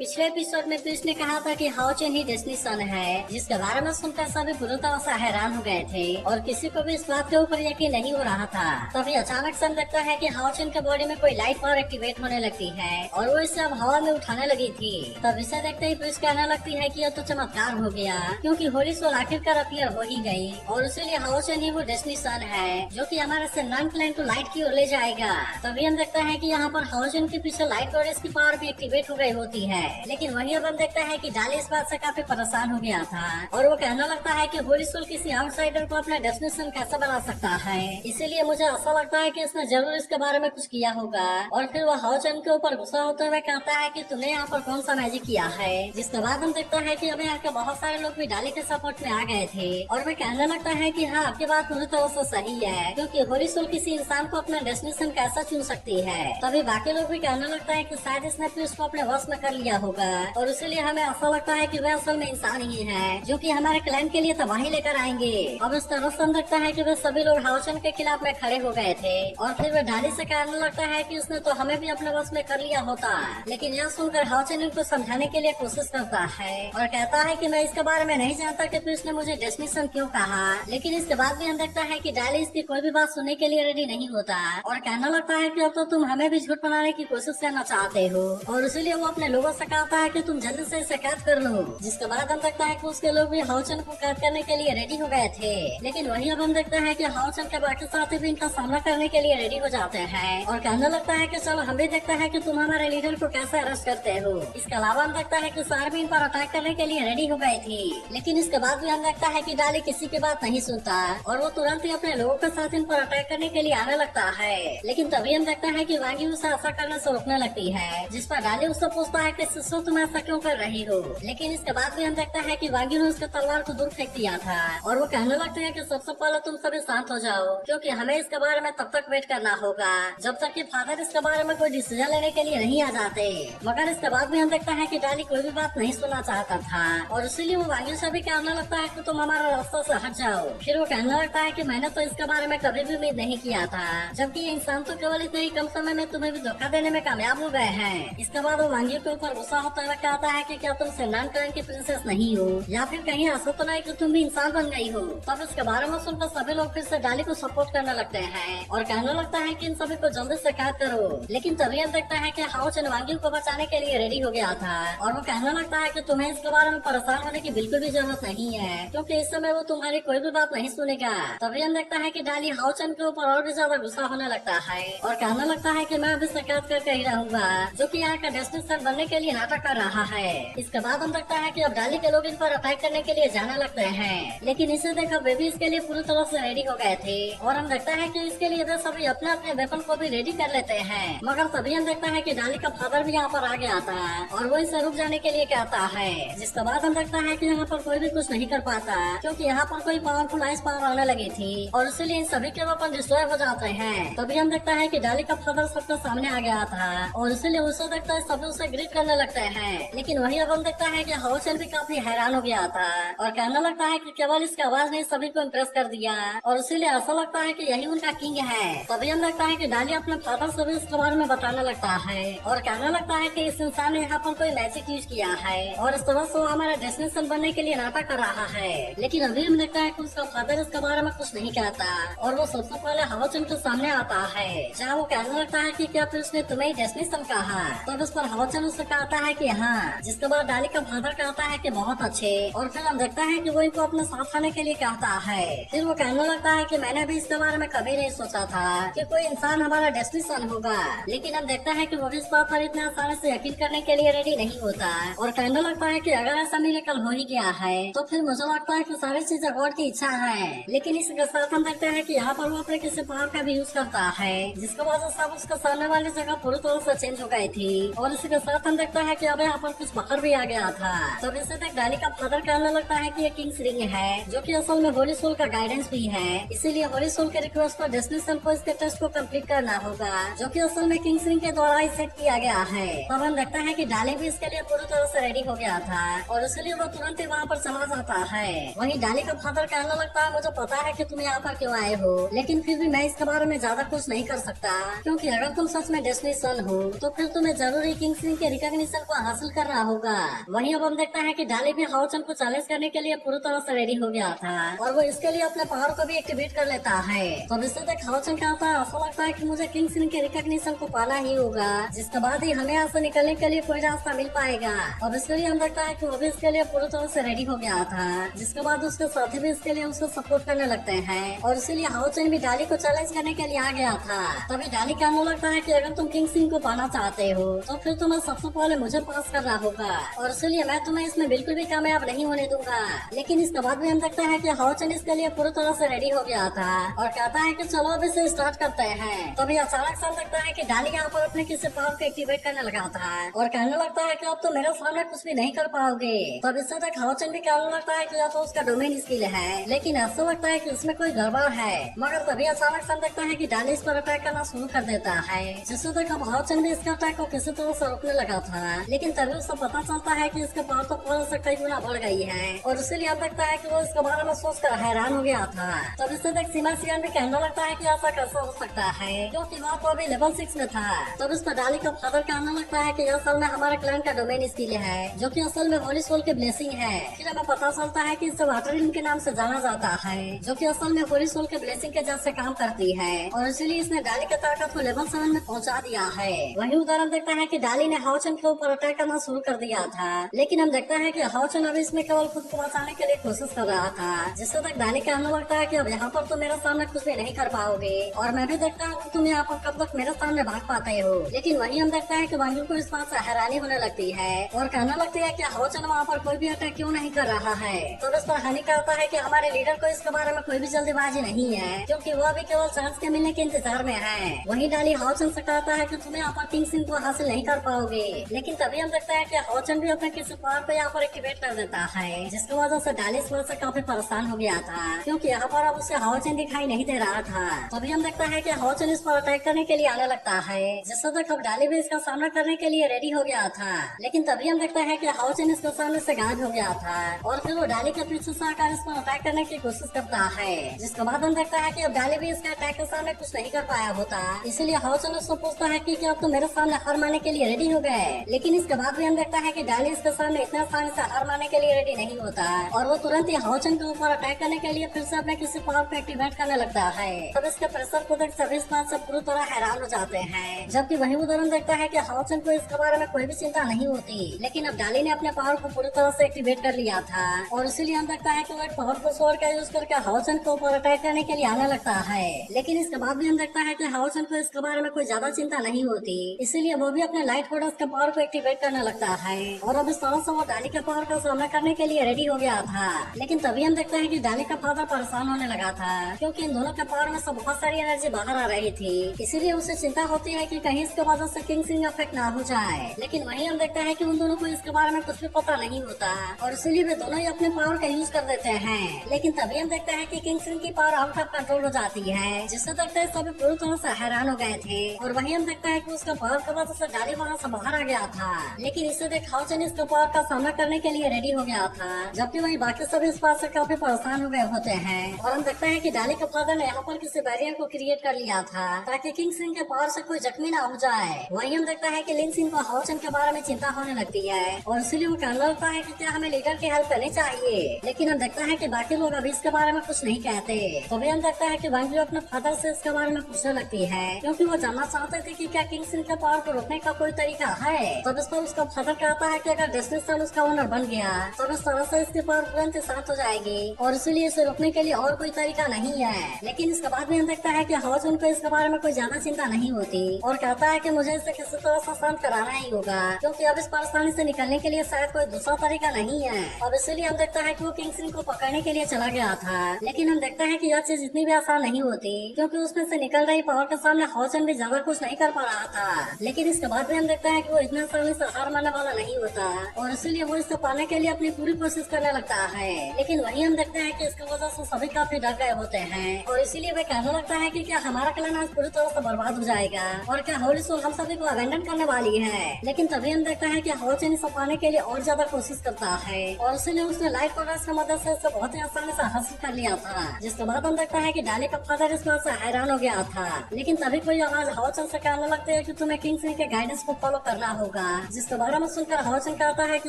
पिछले एपिसोड में कृष्ण ने कहा था कि हाओचेन ही डेस्टिनी सन है, जिसके बारे में सुनकर सभी बुरी तरह से हैरान हो गए थे और किसी को भी इस बात के ऊपर यकीन नहीं हो रहा था। तभी अचानक सन लगता है कि हाओचेन के बॉडी में कोई लाइट पावर एक्टिवेट होने लगती है और वो इसे अब हवा में उठाने लगी थी। तब इसे देखते ही कृष्ण कहने लगती है कि यह तो चमत्कार हो गया, क्योंकि होली सोल आखिरकार अपीयर हो ही गई और इसीलिए हाओचेन ही वो डेस्टिनी सन है जो कि हमारे सन्नान प्लेन को लाइट की ओर ले जाएगा। तभी हम देखते हैं कि यहाँ पर हाओचेन के पीछे लाइट और इसकी पावर भी एक्टिवेट हो गई होती है। लेकिन वहीं अब हम देखते हैं कि डाली इस बात से काफी परेशान हो गया था और वो कहने लगता है कि होली सोल किसी आउटसाइडर को अपना डेस्टिनेशन कैसे बना सकता है। इसीलिए मुझे ऐसा लगता है कि इसने जरूर इसके बारे में कुछ किया होगा। और फिर वो हाओचेन के ऊपर गुस्सा होते हुए कहता है कि तुमने यहाँ पर कौन सा मैजिक किया है। जिसके बाद हम देखते हैं कि अब यहाँ के बहुत सारे लोग भी डाली के सपोर्ट में आ गए थे और वे कहने लगता है कि हाँ, आपकी बात पूरी तरह से सही है, क्योंकि होली सोल किसी इंसान को अपना डेस्टिनेशन कैसा चुन सकती है। तभी बाकी लोग भी कहने लगता है कि शायद इसने फिर उसको अपने वश में कर लिया होगा और इसीलिए हमें ऐसा लगता है कि वह असल में इंसान ही है जो कि हमारे क्लैन के लिए तबाही लेकर आएंगे। अब इस तरह से लगता है कि वे सभी लोग हाओचेन के खिलाफ में खड़े हो गए थे और फिर वह डाली से कहने लगता है कि उसने तो हमें भी अपने वश में कर लिया होता। लेकिन यह सुनकर हाओचेन उनको समझाने के लिए कोशिश करता है और कहता है कि मैं इसके बारे में नहीं जानता कि फिर उसने मुझे डेस्टिनेशन क्यों कहा। लेकिन इसके बाद भी हम देखता है कि डाली इसकी कोई भी बात सुनने के लिए रेडी नहीं होता और कहने लगता है कि अब तो तुम हमें भी झूठ बनाने की कोशिश करना चाहते हो और इसीलिए वो अपने लोगों से कहता है कि तुम जल्दी से इसे कैद कर लो। जिसके बाद हम देखता है कि उसके लोग भी हाओचेन को कैद करने के लिए रेडी हो गए थे। लेकिन वहीं अब हम देखते हैं कि हाओचेन के बाकी साथी भी इनका सामना करने के लिए रेडी हो जाते हैं और कहने लगता है कि चलो हम भी देखते हैं कि तुम हमारे लीडर को कैसे अरेस्ट करते हो। इसके अलावा हम देखता है कि सार भी इन पर अटैक करने के लिए रेडी हो गई थी। लेकिन इसके बाद भी हम देखता है कि डाली किसी की बात नहीं सुनता और वो तुरंत ही अपने लोगों के साथ इन पर अटैक करने के लिए आने लगता है। लेकिन तभी हम देखता है कि वांगी उसे ऐसा करने से रोकने लगती है, जिस पर डाली उससे पूछता है कि सिस्टर तुम ऐसा क्यों कर रही हो। लेकिन इसके बाद भी हम देखता है कि वांगी ने उसके तलवार को दूर फेंक दिया था और वो कहने लगते हैं कि सबसे पहले तुम सभी शांत हो जाओ, क्योंकि हमें इसके बारे में तब तक वेट करना होगा जब तक कि फादर इसके बारे में कोई डिसीजन लेने के लिए नहीं आ जाते। मगर इसके बाद भी हम देखता है कि डाली कोई भी बात नहीं सुनना चाहता था और इसीलिए वो वांगी से भी कहने लगता है कि तुम हमारे रास्ते से हट जाओ। फिर वो कहने लगता है कि मैंने तो इसके बारे में कभी भी उम्मीद नहीं किया था, जबकि ये इंसान तो केवल इतने ही कम समय में तुम्हें भी धोखा देने में कामयाब हो गए हैं। इसके बाद वो वांगी के ऊपर गुस्सा होता हुआ कहता है कि क्या तुम सन्नान क्लैन की प्रिंसेस नहीं हो या फिर कहीं ऐसा तो नहीं कि तुम भी इंसान बन गई हो। तब इसके बारे में सुनकर सभी लोग फिर से डाली को सपोर्ट करने लगते हैं और कहने लगता है कि इन सभी को जल्दी से कैद करो। लेकिन तभी हम देखता है कि हाओचेन वांगी को बचाने के लिए रेडी हो गया था और वो कहने लगता है कि तुम्हें इसके बारे में परेशान होने की बिल्कुल भी जरूरत नहीं है, क्योंकि इस समय वो तुम्हारी कोई भी बात नहीं सुनेगा। तभी हम देखता है कि डाली हाओचेन के ऊपर और भी ज्यादा गुस्सा होने लगता है और कहने लगता है कि मैं अभी से कैद करके ही रहूंगा, जो कि यहाँ का डेस्टिनेशन बनने के लिए नाटक कर रहा है। इसके बाद हम देखता है कि अब डाली के लोग इन पर अटैक करने के लिए जाने लगते हैं। लेकिन इसे देखा वे भी इसके लिए पूरी तरह से रेडी हो गए थे और हम देखता है कि इसके लिए वे सभी अपने अपने वेपन को भी रेडी कर लेते हैं। मगर तभी हम देखता है कि डाली का फादर भी यहाँ पर आ गया था और वो इसे रुक जाने के लिए कहता है। जिसके बाद हम देखता है कि यहाँ पर कोई भी कुछ नहीं कर पाता, क्योंकि यहाँ पर कोई पावरफुल आइस पावर आने लगी थी और इसीलिए इन सभी के वेपन डिस्ट्रॉय हो जाते हैं। तभी हम देखता है कि डाली का फादर सबके सामने आ गया था और इसीलिए उसे देखता है सभी उसे ग्रीट करने लगते हैं। लेकिन वही अब हम देखता है कि हाओचेन भी काफी हैरान हो गया था और कहने लगता है कि केवल इसकी आवाज ने सभी को इम्प्रेस कर दिया और इसीलिए ऐसा लगता है कि यही उनका किंग है। तभी हम देखता है कि डाली अपने फादर से भी इसके बारे में बताने लगता है और कहने लगता है कि इस इंसान ने यहाँ पर कोई मैजिक यूज किया है और इस तरह से वो हमारा डेस्टिनेशन बनने के लिए नाटक कर रहा है। लेकिन अभी हम देखता है कि उसका फादर इसके बारे में कुछ नहीं कहता और वो सबसे पहले हाओचेन के सामने आता है, जहाँ वो कहने लगता है कि क्या फिर उसने तुम्हें डेस्टिनेशन कहा। तब इस पर हाओचेन उससे कहता है कि हाँ। जिसके बाद डाली का फादर कहता है कि बहुत अच्छे और फिर हम देखता है कि वो इनको अपने साथ आने के लिए कहता है। फिर वो कहने लगता है कि मैंने भी इसके बारे में कभी नहीं सोचा था कि कोई इंसान हमारा डेस्टिनेशन होगा। लेकिन हम देखता है कि वो भी इस बात पर इतना आसानी से यकीन करने के लिए रेडी नहीं होता और कहने लगता है कि अगर ऐसा मिरेकल हो ही गया है तो फिर मुझे लगता है कि सारी चीजें गॉड की इच्छा है। लेकिन इसके साथ हम देखते हैं कि यहाँ पर वो अपने किसी पावर का भी यूज करता है, जिसके वजह से सब उसके सामने वाली जगह पूरी तरह से चेंज हो गई थी और इसके साथ हम देखता है कि अब यहाँ पर कुछ बाहर भी आ गया था। तब इसे देख डाली का फादर कहने लगता है कि ये किंग्स रिंग है, जो कि असल में होली सोल का गाइडेंस भी है। इसीलिए होली सोल के रिक्वेस्ट पर डेस्टिनेशन को इसके टेस्ट को कंप्लीट करना होगा, जो कि असल में किंग्स रिंग के द्वारा ही सेट किया गया है। तब हम देखता है कि डाली भी इसके लिए पूरी तरह से रेडी हो गया था और इसलिए वो तुरंत ही वहाँ पर चला जाता है। वहीं डाली का फादर कहने लगता है मुझे पता है कि तुम यहाँ पर क्यों आए हो, लेकिन फिर भी मैं इसके बारे में ज्यादा कुछ नहीं कर सकता, क्योंकि अगर तुम सच में डेस्टिनी सन हो तो फिर तुम्हें जरूरी किंग्स रिंग के मिशन को हासिल करना होगा। वहीं अब हम देखता है कि डाली भी हाओचन को चैलेंज करने के लिए पूरी तरह से रेडी हो गया था और वो इसके लिए अपने पावर को भी एक्टिवेट कर लेता है। तो इससे तक हाओचन कहता है ऐसा लगता है कि मुझे किंग सिन के रिकॉग्निशन को पाना ही होगा, जिसके बाद ही हमें यहाँ से निकलने के लिए कोई रास्ता मिल पाएगा। अब इसके लिए हम देखता है कि वो भी इसके लिए पूरी तरह से रेडी हो गया था, जिसके बाद उसके साथी भी इसके लिए उसको सपोर्ट करने लगते हैं और इसीलिए हाओचन भी डाली को चैलेंज करने के लिए आ गया था। तभी डाली कहने लगता है कि अगर तुम किंग सिन को पाना चाहते हो तो फिर तुम्हें सबसे पहले मुझे पास करना होगा और इसलिए मैं तुम्हें इसमें बिल्कुल भी कामयाब नहीं होने दूंगा। लेकिन इसके बाद भी हम देखते हैं कि हाओचन इसके लिए पूरी तरह से रेडी हो गया था और कहता है कि चलो अब इसे स्टार्ट करते हैं। तभी अचानक से हम देखते हैं कि डाली यहाँ पर अपने किसी पावर को एक्टिवेट करने लगा था और कहने लगता है कि अब तो मेरे सामने कुछ भी नहीं कर पाओगे। तब इससे तक हाओचन भी कहने लगता है कि यह तो उसका डोमेन स्किल है, लेकिन ऐसा लगता है कि उसमें कोई गड़बड़ है। मगर तभी अचानक से हम देखते हैं कि डाली इस पर अटैक करना शुरू कर देता है, जिससे तक अब हाओचन भी इसका अटैक को किसी तरह से रोकने लगा था। लेकिन तभी उसको पता चलता है कि इसके पावर तो पहले से कई गुना बढ़ गई है और इसीलिए हम देखता है कि वो इसके बारे में सोचकर हैरान हो गया था। तब इससे तक सीमा सियान भी कहने लगता है कि ऐसा कैसे हो सकता है, क्योंकि वहाँ तो अभी लेवल 6 में था। तब इस पर डाली का फादर कहने लगता है कि यह असल में हमारे क्लैन का डोमेन स्किल है, जो कि असल में होली सोल की ब्लेसिंग है। फिर हमें पता चलता है कि इसे वाटर रिंग के नाम से जाना जाता है, जो कि असल में होली सोल के ब्लेसिंग के जैसे काम करती है और इसीलिए इसने डाली के ताकत को लेवल 7 में पहुँचा दिया है। वही उदाहरण देखता है कि डाली ने हाओचन के ऊपर अटैक करना शुरू कर दिया था, लेकिन हम देखता है कि हाओचन अभी इसमें केवल खुद को बचाने के लिए कोशिश कर रहा था, जिससे तक डाली कहने लगता है कि अब यहाँ पर तो मेरे सामने कुछ भी नहीं कर पाओगे और मैं भी देखता हूँ तुम यहाँ पर कब तक मेरे सामने भाग पाते हो। लेकिन वही हम देखता है कि वांगू को इस बात से हैरानी होने लगती है और कहने लगती है कि हाओचन वहाँ पर कोई भी अटैक क्यों नहीं कर रहा है। तो इस पर हनी कहता है कि हमारे लीडर को इसके बारे में कोई भी जल्दीबाजी नहीं है, क्योंकि वो अभी केवल चांस के मिलने के इंतजार में है। वही डाली हाओचन से कहता है कि तुम यहाँ पर किंग सिन को हासिल नहीं कर पाओगे। लेकिन तभी हम देखता है कि हाओचन भी अपने किसी पावर को यहाँ पर एक्टिवेट कर देता है, जिसकी वजह से डाली इस वजह से काफी परेशान हो गया था, क्योंकि यहाँ पर अब उसे हाओचन दिखाई नहीं दे रहा था। तभी हम देखता है कि हाओचन इस पर अटैक करने के लिए आने लगता है, जिससे तक अब डाली भी इसका सामना करने के लिए रेडी हो गया था। लेकिन तभी हम देखता है कि हाओचन इसके सामने से गायब हो गया था और फिर वो डाली के पीछे से आकर इस पर अटैक करने की कोशिश करता है, जिसके बाद हम देखता है कि अब डाली भी इसके अटैक के सामने कुछ नहीं कर पाया होता। इसीलिए हाओचन उसको पूछता है कि अब तो मेरे सामने हार मारने के लिए रेडी हो गए। लेकिन इसके बाद भी हम देखता है कि डाली इसके सामने इतना आसानी से हार मारने के लिए रेडी नहीं होता और वो तुरंत ही हाओचन के ऊपर अटैक करने के लिए फिर से अपने किसी पावर को एक्टिवेट करने लगता है। तब इसके प्रेशर को देख सभी इस बात से पूरी तरह हैरान हो जाते हैं, जबकि वही उदाहरण देखता है कि हाओचन को इसके बारे में कोई भी चिंता नहीं होती। लेकिन अब डाली ने अपने पावर को पूरी तरह से एक्टिवेट कर लिया था और इसीलिए हम देखता है कि वो एक पावर को स्वord का यूज करके हाओचन के ऊपर अटैक करने के लिए आने लगता है। लेकिन इसके बाद भी हम देखता है कि हाओचन को इसके बारे में कोई ज्यादा चिंता नहीं होती, इसीलिए वो भी अपने लाइट फोर्स के पावर को एक्टिवेट करने लगता है और अब इस तरह से वो डाली के पावर का सामना करने के लिए रेडी हो गया था। लेकिन तभी हम देखते हैं कि डाली का फादर परेशान होने लगा था, क्योंकि इन दोनों के पावर में से बहुत सारी एनर्जी बाहर आ रही थी। इसीलिए उसे चिंता होती है कि कहीं इसके वजह से किंग सिंह अफेक्ट ना हो जाए। लेकिन वहीं हम देखते हैं कि उन दोनों को इसके बारे में कुछ भी पता नहीं होता और इसीलिए वे दोनों ही अपने पावर का यूज कर देते हैं। लेकिन तभी हम देखते हैं कि किंग सिंह की पावर आउट ऑफ कंट्रोल हो जाती है, जिससे देखते हैं सभी पूरी तरह से हैरान हो गए थे और वहीं हम देखते हैं कि उसका पावर की वजह से डाली वहाँ से बाहर आ गया था। लेकिन इसे देख हाओचन इसके पावर का सामना करने के लिए रेडी हो गया था, जबकि वही बाकी सभी इस बात से काफी परेशान हो गए होते हैं। और हम देखते हैं कि डाली के फादर ने यहाँ पर किसी बैरियर को क्रिएट कर लिया था ताकि किंग सिंह के पावर से कोई जख्मी ना हो जाए। वहीं हम देखते हैं कि लिन सिंह को हाओचन के बारे में चिंता होने लगती है और इसीलिए वो कहने लगता है कि क्या हमें लीडर की हेल्प करनी चाहिए। लेकिन हम देखते हैं कि बाकी लोग अभी इसके बारे में कुछ नहीं कहते। तभी हम देखते हैं कि वांगी अपने फादर से इसके बारे में पूछने लगती है, क्योंकि वो जानना चाहते थे कि क्या किंग सिंह के पावर को रोकने का कोई तरीका है। तब इस पर उसका फादर कहता है कि अगर डेस्टिनी सन उसका ओनर बन गया तो इस तरह से इसकी पावर तुरंत शांत हो जाएगी और इसीलिए इसे रोकने के लिए और कोई तरीका नहीं है। लेकिन इसके बाद भी हम देखता है कि हाओचन को इसके बारे में कोई ज्यादा चिंता नहीं होती और कहता है कि मुझे इसे किसी तरह से शांत कराना ही होगा, क्योंकि अब इस परेशानी से निकलने के लिए शायद कोई दूसरा तरीका नहीं है। अब इसीलिए हम देखता है कि वो किंग सिंह को पकड़ने के लिए चला गया था। लेकिन हम देखते हैं कि यह चीज इतनी भी आसान नहीं होती, क्योंकि उसमें से निकल रही पावर के सामने हाओचन भी ज्यादा कुछ नहीं कर पा रहा था। लेकिन इसके बाद भी हम देखते हैं कि वो इतना आसानी से हार मानने वाला नहीं होता और इसीलिए वो इसको पाने के लिए अपनी पूरी कोशिश करने लगता है। लेकिन वहीं हम देखते हैं कि इसकी वजह से सभी काफी डर गए होते हैं और इसीलिए वे कहने लगता है कि क्या हमारा क्लैन आज पूरी तरह से बर्बाद हो जाएगा और क्या होली सोल हम सभी को अबेंडन करने वाली है। लेकिन तभी हम देखते हैं कि हाओचन इसे पाने के लिए और ज्यादा कोशिश करता है और इसीलिए उसने लाइट प्रोडक्ट्स की मदद से इसे बहुत ही आसानी से हासिल कर लिया था। जिसके बाद हम देखते हैं कि डाली का फादर इस बात से हैरान हो गया था। लेकिन तभी कोई आवाज हाओचन से कहने लगती है कि तुम्हें किंग सिंह के गाइडेंस को फॉलो करना होगा होगा, जिसके बारे में सुनकर हाउचन कहता है कि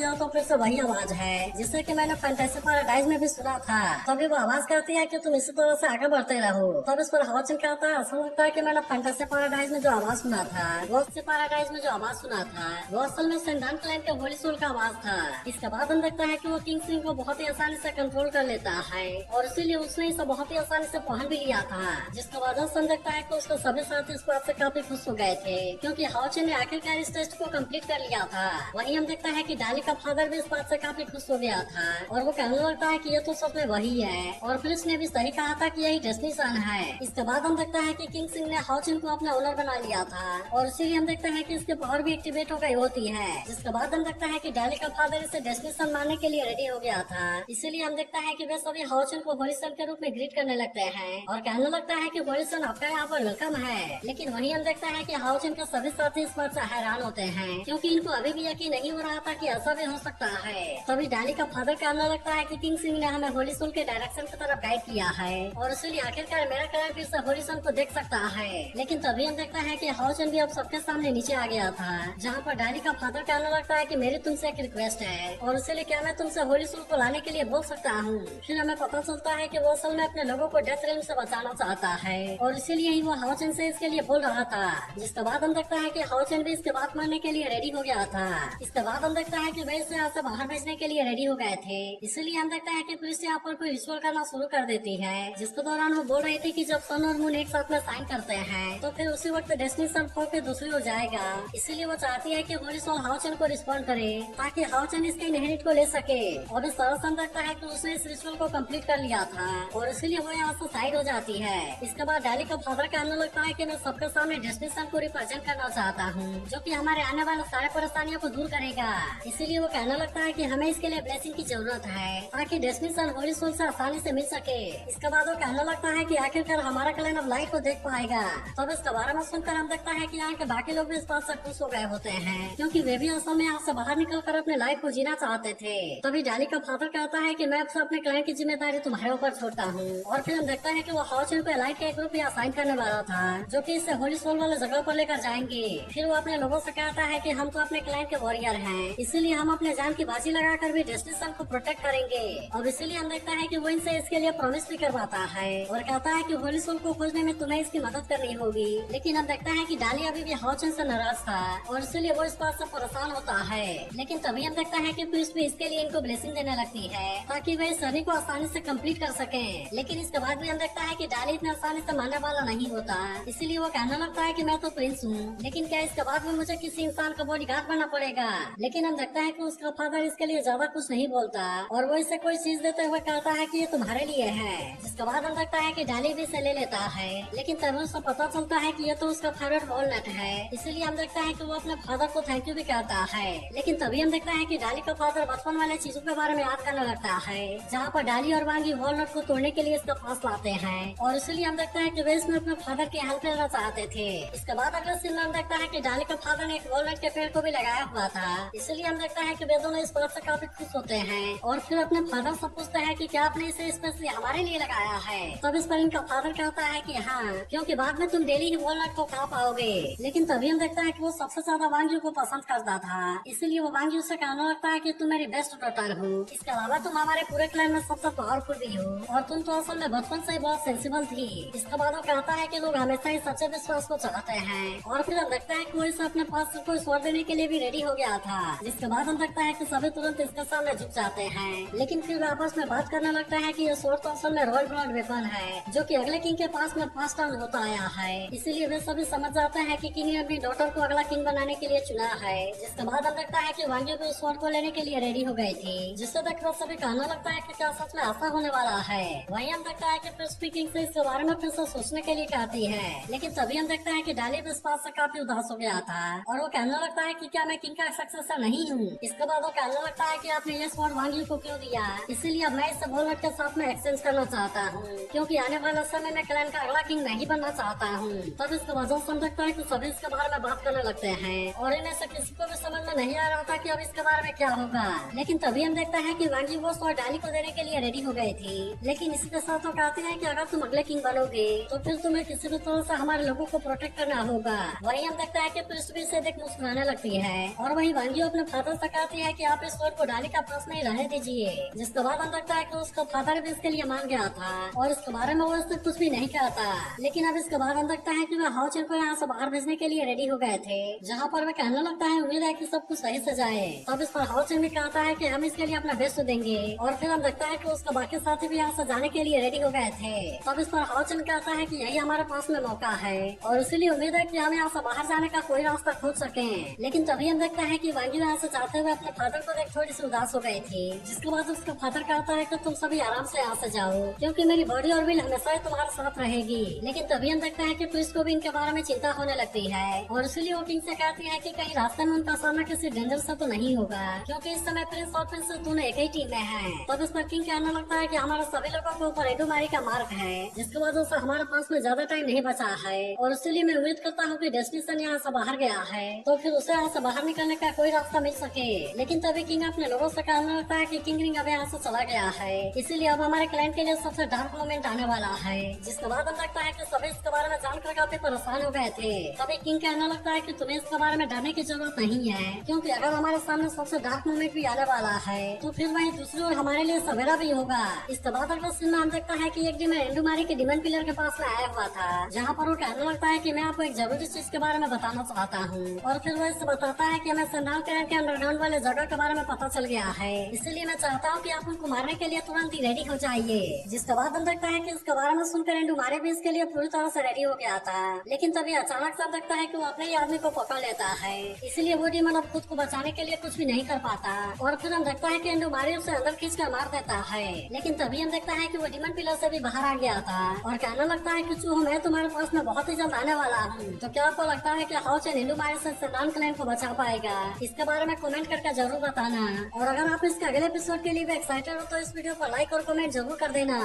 यह तो फिर से वही आवाज है जिसे कि मैंने फैंटेसी पैराडाइज में भी सुना था। तभी वो आवाज कहती है कि तुम इसी तरह से आगे बढ़ते रहो। तब इस पर हाउचन कहता है ऐसा लगता है कि मैंने फैंटेसी पैराडाइज में जो आवाज सुना था, गोस्ट पैराडाइज में जो आवाज सुना था, वो असल में सेंडान क्लैन के होली सोल का आवाज था। इसके बाद हम देखता है कि वो किंग सिंह को बहुत ही आसानी से कंट्रोल कर लेता है और इसीलिए उसने इसे बहुत ही आसानी से पहन भी लिया था, जिसके वजह से हम देखता है कि उसके सभी साथी इस बात से काफी खुश हो गए थे क्योंकि हाउचन ने आखिरकार इस टेस्ट को कंप्लीट कर लिया था। वहीं हम देखता है कि डाली का फादर भी इस बात से काफी खुश हो गया था और वो कहने लगता है कि ये तो सच में वही है और पुलिस ने भी सही कहा था कि यही डेस्टिनी सन है। इसके बाद हम देखता है कि किंग सिंह ने हाउचन को अपना ओनर बना लिया था और इसीलिए हम देखते हैं कि इसके पावर भी एक्टिवेट हो गई होती है। जिसके बाद हम देखता है कि डाली का फादर इसे डेस्टिनी सन मानने के लिए रेडी हो गया था, इसीलिए हम देखता है कि वे सभी हाउचन को होली सन के रूप में ग्रीट करने लगते हैं और कहने लगता है कि होली सन आपका यहाँ पर वेलकम है। लेकिन वहीं हम देखता है कि हाउचन के सभी साथी इस बात से हैरान होते हैं क्योंकि इनको अभी भी यकीन नहीं हो रहा था कि ऐसा भी हो सकता है। तभी डाली का फादर कहने लगता है कि किंग सिंह ने हमें होली सन के डायरेक्शन की तरफ गाइड किया है और इसलिए आखिरकार मेरा क्लैन फिर से होली सन को देख सकता है। लेकिन तभी हम देखता है कि हाउचन भी अब सबके सामने नीचे आ गया था, जहाँ पर डाली का फादर कहने लगता है कि मेरी तुमसे एक रिक्वेस्ट है और इसलिए क्या मैं तुमसे होली सन को लाने के लिए बोल सकता हूँ। फिर हमें पता चलता है कि वो असल में अपने लोगों को डेथ रेल से बचाना चाहता है और इसीलिए ही वो हाउचन से इसके लिए बोल रहा था। जिसके बाद हम देखता है कि हाउचन भी इसके बात मानने के लिए रेडी हो गया था। इसके बाद हम देखता है कि वे इसे यहाँ से बाहर भेजने के लिए रेडी हो गए थे, इसलिए हम देखता है कि पुलिस यहाँ पर कोई रिचुअल करना शुरू कर देती है, जिसके दौरान वो बोल रही थी कि जब सन और मून एक साथ में साइन करते हैं तो फिर उसी वक्त डेस्टिनी सन खो के दूसरी हो जाएगा। इसीलिए वो चाहती है कि होली सोल हाउचन को रिस्पॉन्ड करे ताकि हाउचन इसके इनहेरिट को ले सके और इस तरह से हम देखता है कि उसने इस रिचुअल को कंप्लीट कर लिया था और इसीलिए वो यहाँ से साइड हो जाती है। इसके बाद डाली का फादर कहने लगता है कि मैं सबके सामने डेस्टिनी सन को रिप्रेजेंट करना चाहता हूँ, जो कि हमारे आने वाले सारे परेशानियों को दूर करेगा। इसीलिए वो कहने लगता है कि हमें इसके लिए ब्लेसिंग की जरूरत है ताकि डेस्टिनी सन होली सोल से आसानी से मिल सके। इसके बाद वो कहने लगता है कि आखिरकार हमारा क्लैन अब लाइट को देख पाएगा। तब इसके बारे में सुनकर हम देखता है कि यहाँ के बाकी लोग भी इस बात से खुश हो गए होते हैं क्योंकि वे भी असल में यहाँ से बाहर निकलकर अपने लाइफ को जीना चाहते थे। तभी डाली का फादर कहता है कि मैं अब से अपने क्लैन की जिम्मेदारी तुम्हारे ऊपर छोड़ता हूँ और फिर हम देखता है कि वो हाउचन को लाइट का एक ग्रुप यहाँ साइन करने वाला था, जो कि इसे होली सोल वाले जगह पर लेकर जाएंगे। फिर वो अपने लोगों से कहता है कि हम तो अपने क्लैन के वॉरियर हैं, इसीलिए हम अपने जान की बाजी लगाकर भी डेस्टिनी सन को प्रोटेक्ट करेंगे। और इसीलिए हम देखता है कि वो इनसे इसके लिए प्रॉमिस भी करवाता है और कहता है कि होली सोल को खोजने में तुम्हें इसकी मदद करनी होगी। लेकिन हम देखता है कि डाली अभी भी हाउचन से नाराज था और इसीलिए वो इस बात से परेशान होता है। लेकिन तभी हम देखता है कि पुलिस भी इसके लिए इनको ब्लेसिंग देने लगती है ताकि वे इस जर्नी को आसानी से कंप्लीट कर सके। लेकिन इसके बाद भी हम देखता है कि डाली इतना आसानी से मानने वाला नहीं होता, इसीलिए वो कहने लगता है कि मैं तो प्रिंस हूँ, लेकिन क्या इसके बाद में मुझे किसी इंसान का बॉडीगार्ड बनना पड़ेगा। लेकिन हम देखता है कि उसका फादर इसके लिए ज्यादा कुछ नहीं बोलता और वो इसे कोई चीज देते हुए कहता है कि ये तुम्हारे लिए है। जिसके बाद हम देखता है कि डाली भी इसे ले लेता है, लेकिन तभी उसे पता चलता है कि ये तो उसका फेवरेट वॉलनट है, इसीलिए हम देखता है कि वो अपने फादर को थैंक यू भी कहता है। लेकिन तभी हम देखता है कि डाली का फादर बचपन वाले चीजों के बारे में याद करने लगता है, जहाँ पर डाली और वांगी वॉलनट को तोड़ने के लिए इसका पास लाते हैं और इसलिए हम देखता है कि वे इसमें अपने फादर की हेल्प लेना चाहते थे। इसके बाद अगले सीन में हम देखता है कि डाली का फादर ने एक वॉलनट के पेड़ को भी लगाया हुआ था, इसलिए हम देखता है कि वे दोनों इस बात से काफी खुश होते हैं और फिर अपने फादर से पूछते हैं कि क्या आपने इसे स्पेशली हमारे लिए लगाया है। तब इस पर इनका फादर कहता है कि हाँ, क्योंकि बाद में तुम डेली ही वॉलनट को खा पाओगे। लेकिन तभी हम देखता है कि वो सबसे ज्यादा वांगी को पसंद करता था, इसलिए वो वांगी उससे कहने लगता है कि तुम मेरी बेस्ट डॉटर हो, इसके अलावा तुम हमारे पूरे क्लैन में सबसे पावरफुल भी हो और तुम तो असल में बचपन से ही बहुत सेंसिबल थी। इसके बाद वो कहता है कि लोग हमेशा ही सच्चे विश्वास को चाहते हैं और फिर हम देखता है कि वो इसे अपने पास से कोई स्वर देने के लिए भी रेडी हो गया था। जिसके बाद हम देखता है कि सभी तुरंत इसके सामने झुक जाते हैं, लेकिन फिर वे आपस में बात करने लगता है कि ये स्वord तो असल में रॉयल ब्लड वेपन है, जो कि अगले किंग के पास में पास डाउन होता आया है। इसीलिए वे सभी समझ जाते हैं कि किंग ने अपनी डॉटर को अगला किंग बनाने के लिए चुना है। जिसके बाद हम देखता है कि वांगी भी उस स्वord को लेने के लिए रेडी हो गई थी, जिससे देखकर सभी कहने लगता है कि क्या सच में ऐसा होने वाला है। वहीं हम देखता है कि पृथ्वी किंग से इसके बारे में फिर से सोचने के लिए कहती है, लेकिन तभी हम देखते हैं कि डाली भी इस बात से काफी उदास हो गया था और वो कहने लगता है कि क्या मैं किंग का सक्सेसर नहीं हूँ। इसके बाद वो कहने लगता है कि आपने ये स्वord वांगी को क्यों दिया, इसीलिए अब मैं इसे वॉलनट के साथ में एक्सचेंज करना चाहता हूँ, क्योंकि आने वाले समय में क्लैन का अगला किंग नहीं बनना चाहता हूँ। तब इसके वजह से हम देखता है कि सभी इसके बारे में बात करने लगते हैं और इनमें से किसी को भी समझ में नहीं आ रहा था कि अब इसके बारे में क्या होगा। लेकिन तभी हम देखता है कि वांगी वो स्वord डाली को देने के लिए रेडी हो गई थी, लेकिन इसके साथ वो कहती है कि अगर तुम अगले किंग बनोगे तो फिर तुम्हें किसी भी तरह से हमारे लोगों को प्रोटेक्ट करना होगा। वहीं हम देखता है कि पृथ्वी से देख मुस्कुरा सुनाने लगती है और वही वांगी अपने फादर से कहती है कि आप इस रोड को डाली का प्रश्न ही रहने दीजिए। जिसके बाद हम लगता है कि उसका फादर भी इसके लिए मान गया था और इसके बारे में वो इससे कुछ भी नहीं कहता। लेकिन अब इसके बाद हम लगता है कि वह हाओचेन को यहाँ से बाहर भेजने के लिए रेडी हो गए थे, जहाँ पर वह कहने लगता है उम्मीद है कि सब कुछ सही से जाए। तब इस पर हाओचेन भी कहता है कि हम इसके लिए अपना बेस्ट देंगे और फिर हम लगता है कि उसका बाकी साथी भी यहाँ से जाने के लिए रेडी हो गए थे। तब इस पर हाओचेन कहता है कि यही हमारे पास में मौका है और इसीलिए उम्मीद है कि हम यहाँ से बाहर जाने का कोई रास्ता खोज सके। लेकिन तभी हम देखते हैं कि वांगी यहाँ से जाते हुए अपने फादर को देख थोड़ी सी उदास हो गई थी। जिसके बाद उसका फादर कहता है कि तुम सभी आराम से यहाँ से जाओ क्योंकि मेरी बॉडी और विल हमेशा ही तुम्हारे साथ रहेगी। लेकिन तभी हम देखते हैं कि ट्विस्ट को भी इनके बारे में चिंता होने लगती है और इसीलिए वो किंग से कहती है कि कहीं रास्ते में उनका सामना किसी डेंजर से तो नहीं होगा क्योंकि इस समय प्रिंस और प्रिंसेस दोनों एक ही टीम में हैं। तब इस पर किंग कहने लगता है कि हमारे सभी लोगों के ऊपर एडुमारी का मार्क है, जिसकी वजह से हमारे पास में ज्यादा टाइम नहीं बचा है और इसीलिए मैं उम्मीद करता हूँ कि डेस्टिनेशन यहाँ से बाहर गया है तो फिर उसे यहाँ से बाहर निकलने का कोई रास्ता मिल सके। लेकिन तभी किंग अपने लोगों से कहने लगता है कि किंग रिंग अब यहाँ से चला गया है, इसीलिए अब हमारे क्लाइंट के लिए सबसे डार्क मोमेंट आने वाला है। जिसके बाद हम लगता है कि सभी इसके बारे में जानकर काफी परेशान हो गए थे। तभी किंग कहने लगता है कि तुम्हें इसके बारे में डरने की जरूरत नहीं है क्योंकि अगर हमारे सामने सबसे डार्क मोमेंट भी आने वाला है तो फिर वही दूसरी ओर हमारे लिए सवेरा भी होगा। इसके बाद अगले सीन में हम देखता है कि एक दिन मैं एंडुमारी के डिमन पिलर के पास में आया हुआ था, जहाँ पर वो कहने लगता है कि मैं आपको एक जरूरी चीज के बारे में बताना चाहता हूँ और फिर वो इससे बताता है कि हमें संडाल कलर के अंडरग्राउंड वाले जगह के बारे में पता चल गया है, इसलिए मैं चाहता हूँ कि आप उनको मारने के लिए तुरंत ही रेडी हो जाइए। जिसके बाद हम देखता है कि इसके बारे में सुनकर एंडुमारी भी इसके लिए पूरी तरह से रेडी हो गया था। लेकिन तभी अचानक से देखता है कि वो अपने ही आदमी को पकड़ लेता है, इसलिए वो डीमन अब खुद को बचाने के लिए कुछ भी नहीं कर पाता और फिर हम देखता है कि एंडुमारी उसे अंदर खींच कर मार देता है। लेकिन तभी हम देखता है कि वो डीमन पिलर से भी बाहर आ गया था और कहने लगता है कि चूहो मैं तुम्हारे पास में बहुत ही जल्द आने वाला हूँ। तो क्या आपको लगता है कि हाओचेन एंडुमारी से सेंडान क्लैन को बचा पाएगा? इसके बारे में कमेंट करके जरूर बताना और अगर आप इसके अगले एपिसोड के लिए भी एक्साइटेड हो तो इस वीडियो को लाइक और कमेंट जरूर कर देना।